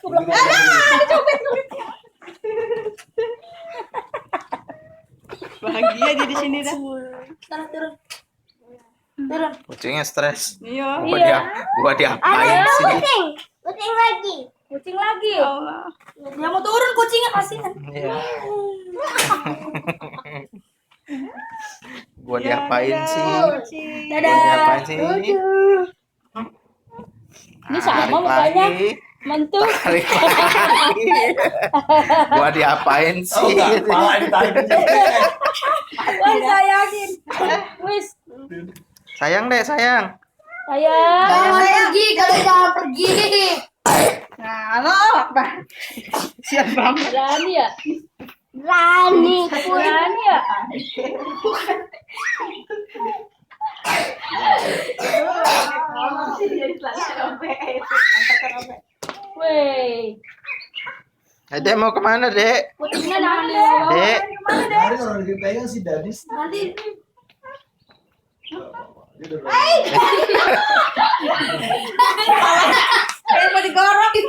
Dicopet kulitnya. Bahagia dia di sini dah. Turun. Kucingnya stres. Iya. Gua diapain sih? Kucing lagi. Allah. Dia mau turun kucingnya kasihan. Iya. Gua diapain sih? Gua diapain sih? Ini sama mukanya. Mantu. Tarik lagi. Gua diapain sih? Kepala ditarik kucing. Woi sayangin. Wis. Sayang deh, sayang. Pergi, kalian jangan pergi. Nah, Allah Akbar. Siap banget. Berani ya? Berani ya? Woi. Dek mau kemana, Dek? Kucingnya jangan dibawa. Dek. Kemarin orang dipegang si Dadis. Nanti. Dia udah